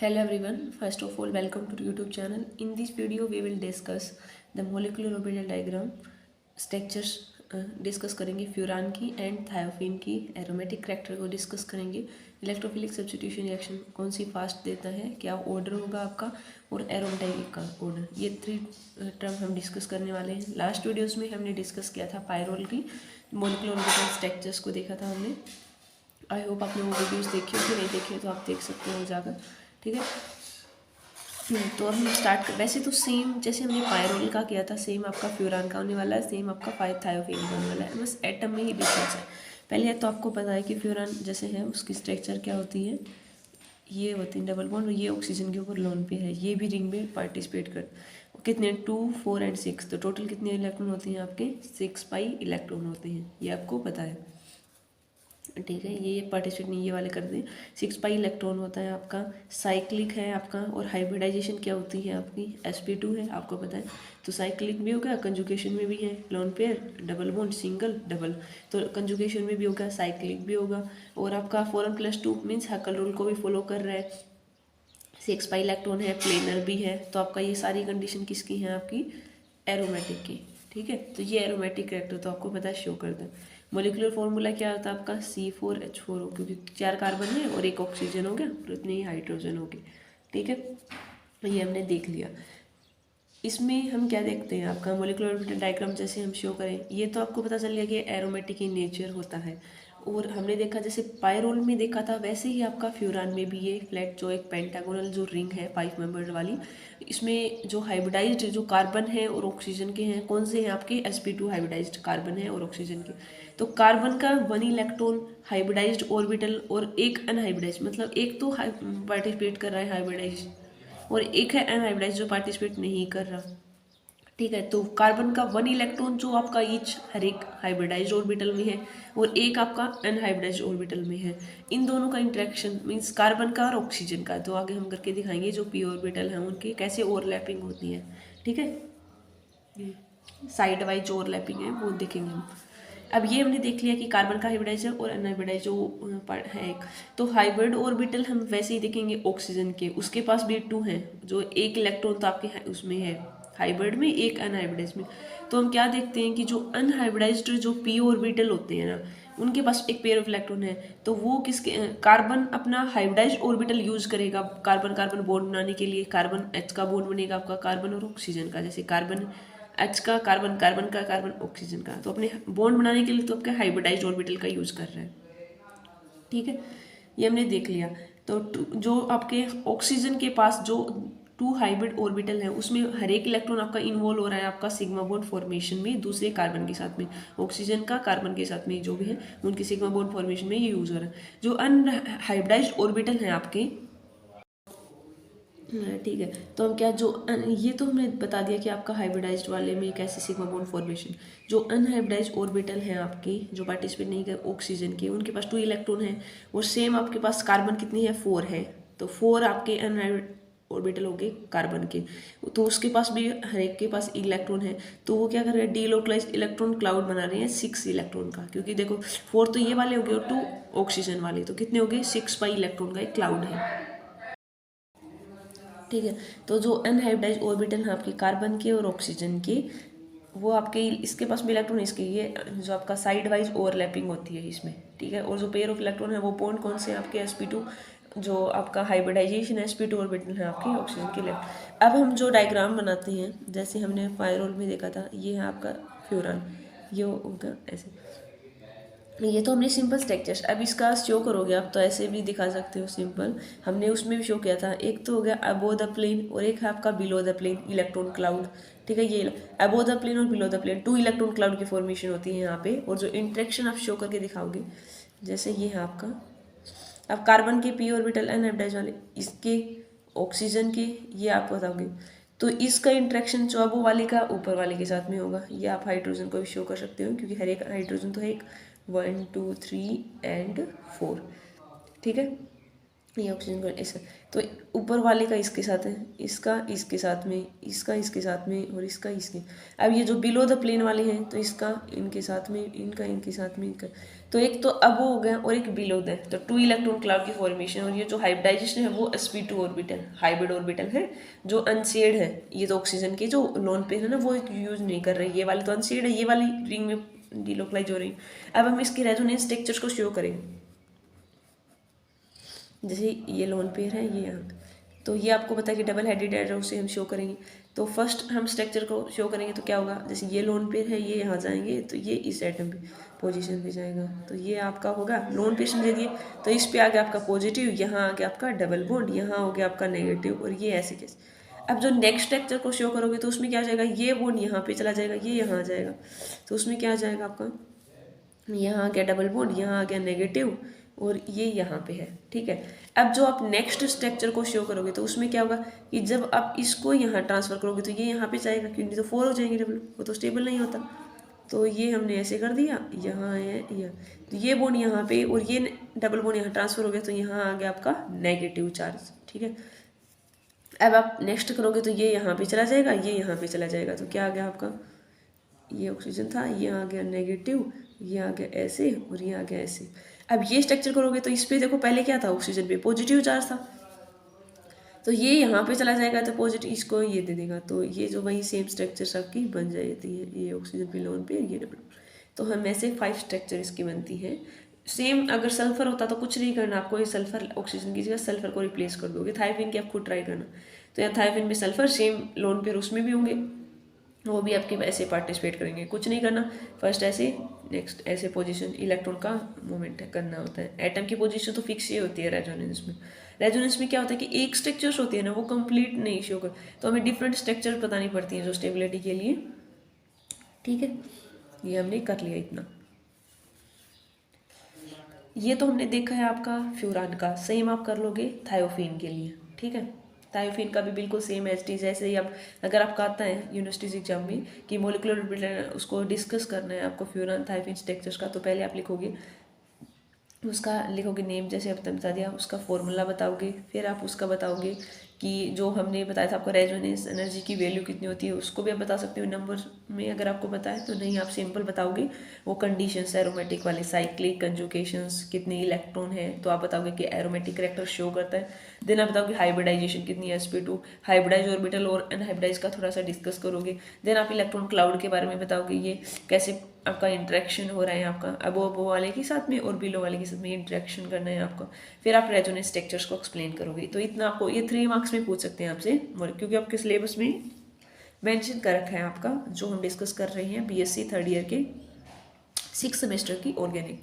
Hello everyone, first of all welcome to YouTube channel. In this video we will discuss the molecular orbital diagram structures discuss करेंगे furan की and thiophene की aromatic character को discuss करेंगे। Electrophilic substitution reaction कौन सी fast देता है, क्या order होगा आपका, और एरोमेटिक का ऑर्डर, ये थ्री टर्म हम डिस्कस करने वाले हैं। लास्ट वीडियोस में हमने डिस्कस किया था पायरोल की मोलिकुलर ऑर्बिटल स्ट्रक्चर्स को देखा था हमने। आई होप आपने वो वीडियोस देखी हो, कि नहीं देखी है तो आप देख सकते हो जाकर, ठीक है। तो अब हम स्टार्ट कर, वैसे तो सेम जैसे हमने पायरोल का किया था सेम आपका फ्यूरान का होने वाला है, सेम आपका थायोफिन का होने वाला है, बस एटम में ही डिफरेंस है। पहले तो आपको पता है कि फ्यूरान जैसे है उसकी स्ट्रक्चर क्या होती है, ये होती है डबल बॉन्ड, और ये ऑक्सीजन के ऊपर लोन पे है, ये भी रिंग में पार्टिसिपेट कर कितने 2, 4 एंड 6, तो टोटल कितने इलेक्ट्रॉन होते हैं आपके 6 पाई इलेक्ट्रॉन होते हैं, ये आपको पता है, ठीक है। ये पार्टिसिपेट नहीं, ये वाले कर दें। 6 पाई इलेक्ट्रॉन होता है आपका, साइक्लिक है आपका, और हाइब्रिडाइजेशन क्या होती है आपकी sp2 है, आपको पता है। तो साइक्लिक भी होगा, कंजुगेशन में भी है, lone pair, double bond, single, double, तो कंजुगेशन में भी होगा, साइक्लिक भी होगा। और आपका 4n+2 मीन्स हैकल रूल को भी फॉलो कर रहा है। 6 पाई इलेक्ट्रॉन है, प्लेनर भी है, तो आपका ये सारी कंडीशन किसकी है आपकी एरोमेटिक की, ठीक है। तो ये एरोमेटिक करैक्टर तो आपको पता है, शो करता है। मोलिकुलर फॉर्मूला क्या होता है आपका C4H4 हो, क्योंकि 4 कार्बन है और 1 ऑक्सीजन हो गया, और इतने ही हाइड्रोजन हो गए, ठीक है। ये हमने देख लिया। इसमें हम क्या देखते हैं आपका मोलिकुलर ऑर्बिटल डायग्राम जैसे हम शो करें, ये तो आपको पता चल गया कि एरोमेटिक इन नेचर होता है। और हमने देखा जैसे पायरोल में देखा था वैसे ही आपका फ्यूरान में भी ये फ्लैट जो एक पेंटागोनल जो रिंग है 5 मेंबर वाली, इसमें जो हाइब्रिडाइज्ड जो कार्बन है और ऑक्सीजन के हैं, कौन से हैं आपके sp2 हाइब्रिडाइज्ड कार्बन है और ऑक्सीजन के। तो कार्बन का 1 इलेक्ट्रॉन हाइब्रिडाइज्ड ऑर्बिटल और एक अनहाइब्रिडाइज्ड, मतलब एक तो पार्टिसिपेट कर रहा है हाइब्रिडाइज्ड, और एक है अनहाइब्रिडाइज्ड जो पार्टिसिपेट नहीं कर रहा, ठीक है। तो कार्बन का 1 इलेक्ट्रॉन जो आपका ईच हर एक हाइब्रिडाइज्ड ऑर्बिटल में है, और एक आपका अनहाइब्रिडाइज्ड ऑर्बिटल में है। इन दोनों का इंटरेक्शन मीन्स कार्बन का और ऑक्सीजन का, तो आगे हम करके दिखाएंगे जो पी ऑर्बिटल हैं उनके कैसे ओवरलैपिंग होती है, ठीक है। साइड वाइज ओवरलैपिंग है वो देखेंगे हम। अब ये हमने देख लिया कि कार्बन का हाइब्रिडाइज है और अनहाइब्रिडाइज जो है एक, तो हाइब्रिड ऑर्बिटल हम वैसे ही देखेंगे ऑक्सीजन के, उसके पास भी 2 हैं, जो एक इलेक्ट्रॉन तो आपके उसमें है हाइब्रिड में, एक अनहाइब्रिडाइज में। तो हम क्या देखते हैं कि जो अनहाइब्रिडाइज्ड जो पी ऑर्बिटल होते हैं ना, उनके पास एक पेयर ऑफ इलेक्ट्रॉन है, तो वो किसके कार्बन अपना हाइब्रिडाइज्ड ऑर्बिटल यूज करेगा कार्बन कार्बन बॉन्ड बनाने के लिए। कार्बन H का बॉन्ड बनेगा आपका कार्बन और ऑक्सीजन का, जैसे कार्बन H का कार्बन कार्बन का कार्बन ऑक्सीजन का, तो अपने बॉन्ड बनाने के लिए तो आपका हाइब्रिडाइज्ड ऑर्बिटल का यूज कर रहा है, ठीक है। ये हमने देख लिया। तो जो आपके ऑक्सीजन के पास जो 2 हाइब्रिड ऑर्बिटल है उसमें हर एक इलेक्ट्रॉन आपका इन्वॉल्व हो रहा है आपका सिग्मा बॉन्ड फॉर्मेशन में दूसरे कार्बन के साथ में, ऑक्सीजन का कार्बन के साथ में जो भी है उनके सिग्मा बॉन्ड फॉर्मेशन में ये यूज हो रहा है। जो अनहाइब्रिडाइज्ड ऑर्बिटल है आपके, ठीक है। तो हम क्या जो ये तो हमने बता दिया कि आपका हाइब्रिडाइज्ड वाले में कैसे सिग्मा बॉन्ड फॉर्मेशन, जो अनहाइब्रिडाइज्ड ऑर्बिटल हैं आपके जो पार्टिसिपेट नहीं कर ऑक्सीजन के, उनके पास 2 इलेक्ट्रॉन है, और सेम आपके पास कार्बन कितनी है 4 है, तो 4 आपके अनहाइब्रिड ऑर्बिटल हो गए कार्बन के, तो उसके पास भी हर एक के पास इलेक्ट्रॉन है, तो वो क्या कर रहे हैं डीलोकलाइज्ड इलेक्ट्रॉन क्लाउड बना रहे हैं 6 इलेक्ट्रॉन का, क्योंकि देखो 4 तो ये वाले हो गए और 2 ऑक्सीजन वाले, तो कितने हो गए 6 पाई इलेक्ट्रॉन का एक क्लाउड है, ठीक है। तो जो अनहाइब्रिडाइज्ड ऑर्बिटल हैं आपके कार्बन के और ऑक्सीजन के, वो आपके इसके पास भी इलेक्ट्रॉन, इसके ये जो आपका साइड वाइज ओवरलैपिंग होती है इसमें, ठीक है। और जो पेयर ऑफ इलेक्ट्रॉन है वो बॉन्ड कौन से आपके sp2, जो आपका हाइब्रिडाइजेशन है sp2 ऑर्बिटल है आपके ऑक्सीजन के लिए। अब हम जो डायग्राम बनाते हैं जैसे हमने पायरोल में देखा था, ये है आपका फ्यूरान, ये होगा ऐसे, ये तो हमने सिंपल स्ट्रक्चर्स, अब इसका शो करोगे आप तो ऐसे भी दिखा सकते हो सिंपल, हमने उसमें भी शो किया था। एक तो हो गया अबो द प्लेन और एक है आपका below the plane electron cloud, ठीक है। ये अबो द प्लेन और below the plane 2 electron cloud की फॉर्मेशन होती है यहाँ पे, और जो इंट्रैक्शन आप शो करके दिखाओगे जैसे ये है आपका, अब कार्बन के पी ऑर्बिटल अनहाइब्रिडाइज्ड वाले, इसके ऑक्सीजन के, ये आप बताओगे, तो इसका इंट्रैक्शन चौबो वाले का ऊपर वाले के साथ में होगा। ये आप हाइड्रोजन को भी शो कर सकते हो, क्योंकि हर एक हाइड्रोजन तो है एक 1 2 3 एंड 4, ठीक है। ये ऑक्सीजन का ऐसा, तो ऊपर वाले का इसके साथ है, इसका इसके साथ में, इसका इसके साथ में, और इसका इसके। अब ये जो बिलो द प्लेन वाले हैं तो इसका इनके साथ में, इनका इनके साथ में, इनका। तो एक तो अब वो हो गया और एक बिलो द, तो 2 इलेक्ट्रॉन क्लाउड की फॉर्मेशन। और ये जो हाइब्रिडाइजेशन है वो sp2 ऑर्बिटल, हाइब्रिड ऑर्बिटल है जो अनशेड है। ये तो ऑक्सीजन के जो लोन पेयर है ना वो यूज नहीं कर रही, ये वाली तो अनशेड है, ये वाली रिंग में डिलोकलाइज हो रही। अब हम इसके रेजोनेंस स्ट्रक्चर्स को शो करेंगे। जैसे ये लोन पेयर है, ये यहाँ, तो ये आपको पता है कि डबल हेडेड एरो से हम शो करेंगे। तो फर्स्ट हम स्ट्रक्चर को शो करेंगे तो क्या होगा, जैसे ये लोन पेयर है, ये यहाँ जाएंगे तो ये इस एटम पे पोजीशन पे जाएगा, तो ये आपका होगा लोन पेयर समझ दिए। तो इस पे आ गया आपका पॉजिटिव, यहाँ आ गया आपका डबल बॉन्ड, यहाँ हो गया आपका नेगेटिव, और ये ऐसे कैसे। अब जो नेक्स्ट स्ट्रक्चर को शो करोगे तो उसमें क्या हो जाएगा, ये बॉन्ड यहाँ पे चला जाएगा, ये यहाँ आ जाएगा, तो उसमें क्या आ जाएगा आपका, यहाँ आ गया डबल बॉन्ड, यहाँ आ गया नेगेटिव, और ये यहाँ पे है। ठीक है, अब जो आप नेक्स्ट स्ट्रक्चर को शो करोगे तो उसमें क्या होगा कि जब आप इसको यहाँ ट्रांसफर करोगे तो ये यहाँ पे जाएगा, क्योंकि तो 4 हो जाएंगे डबल, वो तो स्टेबल नहीं होता। तो ये हमने ऐसे कर दिया, यहाँ है यहाँ, तो ये बॉन्ड यहाँ पे और ये डबल बॉन्ड यहाँ ट्रांसफर हो गया, तो यहाँ आ गया आपका नेगेटिव चार्ज। ठीक है, अब आप नेक्स्ट करोगे तो ये यहाँ पे चला जाएगा, ये यहाँ पे चला जाएगा, तो क्या आ गया आपका, ये ऑक्सीजन था, ये आ गया नेगेटिव, ये आ गया ऐसे, और ये आ गया ऐसे। अब ये स्ट्रक्चर करोगे तो इस पे देखो पहले क्या था, ऑक्सीजन पे पॉजिटिव चार्ज था, तो ये यहाँ पे चला जाएगा तो पॉजिटिव इसको ये दे देगा, तो ये जो वही सेम स्ट्रक्चर सबकी बन जाती है, ये ऑक्सीजन पे लोन पे, ये डबल। तो हम ऐसे 5 स्ट्रक्चर इसकी बनती है। सेम अगर सल्फर होता तो कुछ नहीं करना आपको, ये सल्फर ऑक्सीजन की जगह सल्फर को रिप्लेस कर दोगे। थाइफिन की आप खुद ट्राई करना, तो यहाँ थाइफिन में सल्फर सेम लोन पेयर उसमें भी होंगे, वो भी आपके ऐसे पार्टिसिपेट करेंगे। कुछ नहीं करना, फर्स्ट ऐसे, नेक्स्ट ऐसे पोजीशन, इलेक्ट्रॉन का मूवमेंट करना होता है। एटम की पोजीशन तो फिक्स ही होती है रेजोनेंस में। रेजोनेंस में क्या होता है कि एक स्ट्रक्चर्स होती है ना वो कंप्लीट नहीं शो कर, तो हमें डिफरेंट स्ट्रक्चर बतानी पड़ती हैं जो स्टेबिलिटी के लिए। ठीक है, ये हमने कर लिया इतना। ये तो हमने देखा है आपका फ्यूरान का, सेम आप कर लोगे थायोफीन के लिए। ठीक है, थायोफीन का भी बिल्कुल सेम एज इट इज। ऐसे ही अब अगर आपका आता है यूनिवर्सिटीज एग्जाम में कि मोलिकुलर ऑर्बिटल उसको डिस्कस करना है आपको फ्यूरान थायोफीन स्ट्रक्चर्स का, तो पहले आप लिखोगे उसका, लिखोगे नेम, जैसे अब तक बता दिया, उसका फॉर्मूला बताओगे, फिर आप उसका बताओगे कि जो हमने बताया था आपको रेजोनेंस एनर्जी की वैल्यू कितनी होती है, उसको भी आप बता सकते हो नंबर में अगर आपको पता है तो। नहीं, आप सिंपल बताओगे वो कंडीशंस एरोमेटिक वाले, साइक्लिक कंजुगेशंस, कितने इलेक्ट्रॉन है तो आप बताओगे कि एरोमेटिक करेक्टर शो करता है। देन आप बताओगे हाइब्रिडाइजेशन कितनी है, sp2 हाइब्रिडाइज ऑर्बिटल और अनहाइब्रिडाइज का थोड़ा सा डिस्कस करोगे। देन आप इलेक्ट्रॉन क्लाउड के बारे में बताओगे, ये कैसे आपका इंटरेक्शन हो रहा है आपका अबो वाले के साथ में और बिलो वाले के साथ में इंटरेक्शन करना है आपका। फिर आप रेजोनेंस स्ट्रक्चर्स को एक्सप्लेन करोगे। तो इतना आपको ये 3 मार्क्स में पूछ सकते हैं आपसे, क्योंकि आपके सिलेबस में मेंशन कर रखा है आपका जो हम डिस्कस कर रहे हैं बीएससी 3rd ईयर के 6 सेमेस्टर की ऑर्गेनिक।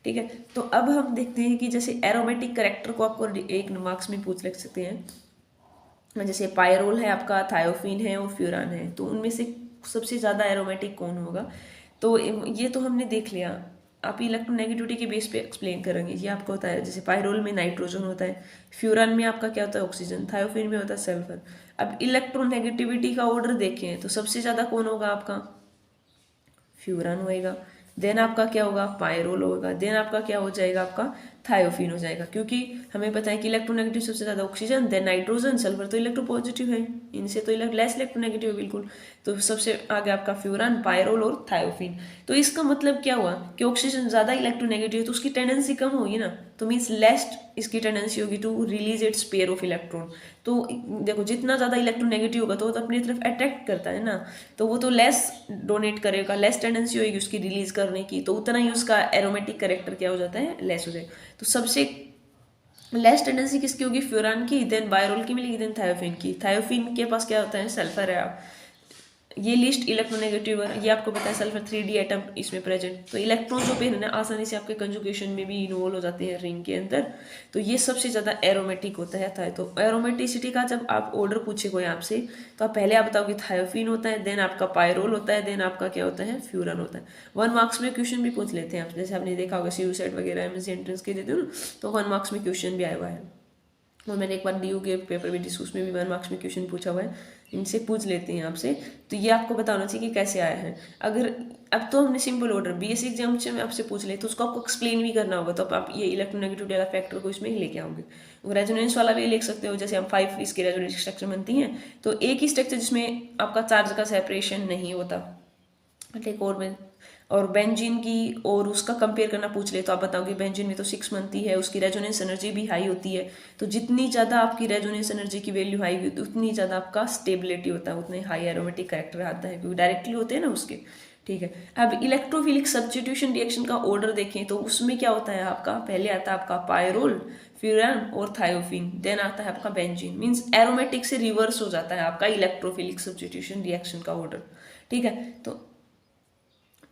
ठीक है, तो अब हम देखते हैं कि जैसे एरोमेटिक करेक्टर को आपको 1 मार्क्स में पूछ लग सकते हैं। जैसे पायरोल है आपका, थायोफीन है और फ्यूरान है, तो उनमें से सबसे ज़्यादा एरोमेटिक कौन होगा। तो ये तो हमने देख लिया, आप इलेक्ट्रोनेगेटिविटी के बेस पे एक्सप्लेन करेंगे। ये आपको होता है जैसे पायरोल में नाइट्रोजन होता है, फ्यूरान में आपका क्या होता है ऑक्सीजन, थायोफीन में होता है सल्फर। अब इलेक्ट्रोनेगेटिविटी का ऑर्डर देखें तो सबसे ज़्यादा कौन होगा आपका, फ्यूरान होएगा। देन आपका क्या होगा, पायरोल होगा। देन आपका क्या हो जाएगा, आपका थायोफीन हो जाएगा, क्योंकि हमें पता है कि इलेक्ट्रोनेगेटिव सबसे ज़्यादा ऑक्सीजन, देन नाइट्रोजन, सल्फर तो इलेक्ट्रोपॉजिटिव है, इनसे तो लेस इलेक्ट्रोनेगेटिव है बिल्कुल। तो सबसे आगे आपका फ्यूरान, पायरोल और थायोफीन। तो इसका मतलब क्या हुआ कि ऑक्सीजन ज़्यादा इलेक्ट्रोनेगेटिव है तो उसकी टेंडेंसी कम होगी ना, तो मीन्स लेस इसकी टेंडेंसी होगी to release its pair of electron. तो देखो जितना ज़्यादा इलेक्ट्रोनेगेटिव होगा तो वो तो अपनी तरफ अट्रैक्ट करता है ना, तो वो तो लेस डोनेट करेगा, लेस टेंडेंसी होगी उसकी रिलीज करने की, तो उतना ही उसका एरोमेटिक करेक्टर क्या हो जाता है, लेस हो जाएगा। तो सबसे लेस टेंडेंसी किसकी होगी, फ्यूरान की, देन बायरोल की मिलेगी, देन थायोफीन की। थायोफीन के पास क्या होता है, सल्फर है। ये लिस्ट इलेक्ट्रोनेगेटिव है, ये आपको पता है सल्फर 3D एटम इसमें प्रेजेंट। तो इलेक्ट्रॉन जो पेयर है ना आसानी से आपके कंजुगेशन में भी इन्वॉल्व हो जाते हैं रिंग के अंदर, तो ये सबसे ज़्यादा एरोमेटिक होता है। तो एरोमेटिसिटी का जब आप ऑर्डर पूछे कोई आपसे तो आप पहले आप बताओगे थायोफीन होता है, देन आपका पायरोल होता है, देन आपका क्या होता है, फ्यूरान होता है। 1 मार्क्स में क्वेश्चन भी पूछ लेते हैं आप, जैसे आपने देखा होगा CU सेट वगैरह MSc एंट्रेंस के देते हो ना, तो 1 मार्क्स में क्वेश्चन भी आया हुआ है। और मैंने एक बार DU के पेपर भी जिस उसमें भी 1 मार्क्स में क्वेश्चन पूछा हुआ है, इनसे पूछ लेते हैं आपसे। तो ये आपको पता होना चाहिए कि कैसे आया है। अगर अब तो हमने सिंपल ऑर्डर BSc एग्जाम से आपसे पूछ ले तो उसको आपको एक्सप्लेन भी करना होगा, तो आप ये इलेक्ट्रोनेगेटिविटी वाला फैक्टर को इसमें ही लेके आओगे। रेजोनेंस वाला भी लिख सकते हो, जैसे हम 5 इसकी रेजोनेंस स्ट्रक्चर बनती हैं, तो एक ही स्ट्रक्चर जिसमें आपका चार्ज का सेपरेशन नहीं होता, एक और बेंजीन की और उसका कंपेयर करना पूछ ले तो आप बताओगे बेंजीन में तो 6 बनती है, उसकी रेजोनेंस एनर्जी भी हाई होती है। तो जितनी ज़्यादा आपकी रेजोनेंस एनर्जी की वैल्यू हाई होती है उतनी ज़्यादा आपका स्टेबिलिटी होता है, उतने हाई एरोमेटिक कैरेक्टर आता है, क्योंकि डायरेक्टली होते हैं ना उसके। ठीक है, अब इलेक्ट्रोफिलिक सब्स्टिट्यूशन रिएक्शन का ऑर्डर देखें तो उसमें क्या होता है आपका, पहले आता है आपका पायरोल, फ्यूरान और थायोफिन, देन आता है आपका बेंजीन। मीन्स एरोमेटिक से रिवर्स हो जाता है आपका इलेक्ट्रोफिलिक सब्स्टिट्यूशन रिएक्शन का ऑर्डर। ठीक है, तो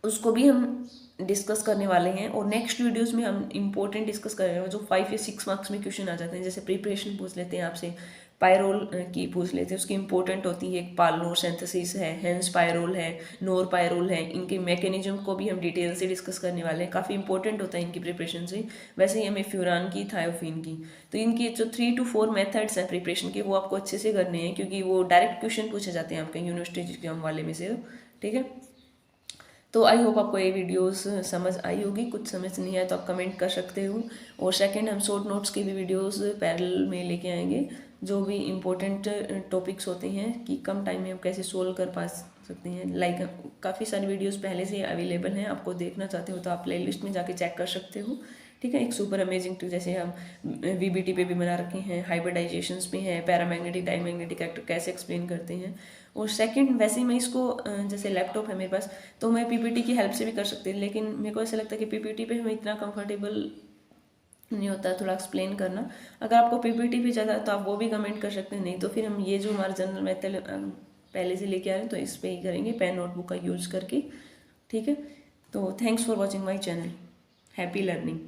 उसको भी हम डिस्कस करने वाले हैं, और नेक्स्ट वीडियोस में हम इंपॉर्टेंट डिस्कस करेंगे जो 5 या 6 मार्क्स में क्वेश्चन आ जाते हैं। जैसे प्रिपरेशन पूछ लेते हैं आपसे, पायरोल की पूछ लेते हैं, उसकी इंपॉर्टेंट होती है, एक पालनोर सिंथेसिस है, हेंस पायरोल है, नोर पायरोल है, इनके मैकेनिज्म को भी हम डिटेल से डिस्कस करने वाले हैं, काफ़ी इंपॉर्टेंट होता है इनकी प्रिपरेशन से। वैसे ही हमें फ्यूरान की, थायोफिन की, तो इनकी जो 3 to 4 मेथड्स हैं प्रिपरेशन के, वो आपको अच्छे से करने हैं, क्योंकि वो डायरेक्ट क्वेश्चन पूछे जाते हैं आपके यूनिवर्सिटी एग्जाम वाले में से। ठीक है, तो आई होप आपको ये वीडियोस समझ आई होगी। कुछ समझ नहीं आया तो आप कमेंट कर सकते हो। और सेकंड, हम शॉर्ट नोट्स के भी वीडियोस पैरेलल में लेके आएंगे, जो भी इम्पोर्टेंट टॉपिक्स होते हैं कि कम टाइम में हम कैसे सोल्व कर पा सकते हैं। लाइक काफ़ी सारी वीडियोस पहले से अवेलेबल हैं, आपको देखना चाहते हो तो आप प्लेलिस्ट में जाके चेक कर सकते हो। ठीक है, एक सुपर अमेजिंग ट्रिक, जैसे हम VBT पे भी बना रखे हैं, हाइब्रिडाइजेशंस पे हैं, पैरामैग्नेटिक डायमैग्नेटिक एक्टर कैसे एक्सप्लेन करते हैं। और सेकंड, वैसे ही मैं इसको जैसे लैपटॉप है मेरे पास तो मैं PPT की हेल्प से भी कर सकती हूँ, लेकिन मेरे को ऐसा लगता है कि PPT पे हमें इतना कंफर्टेबल नहीं होता है थोड़ा एक्सप्लेन करना। अगर आपको PPT भी ज़्यादा तो आप वो भी कमेंट कर सकते हैं, नहीं तो फिर हम ये जो हमारा जनरल मेथड पहले से लेके आ रहे हैं तो इस पर ही करेंगे, पेन नोटबुक का यूज़ करके। ठीक है, तो thanks for watching my channel, happy learning.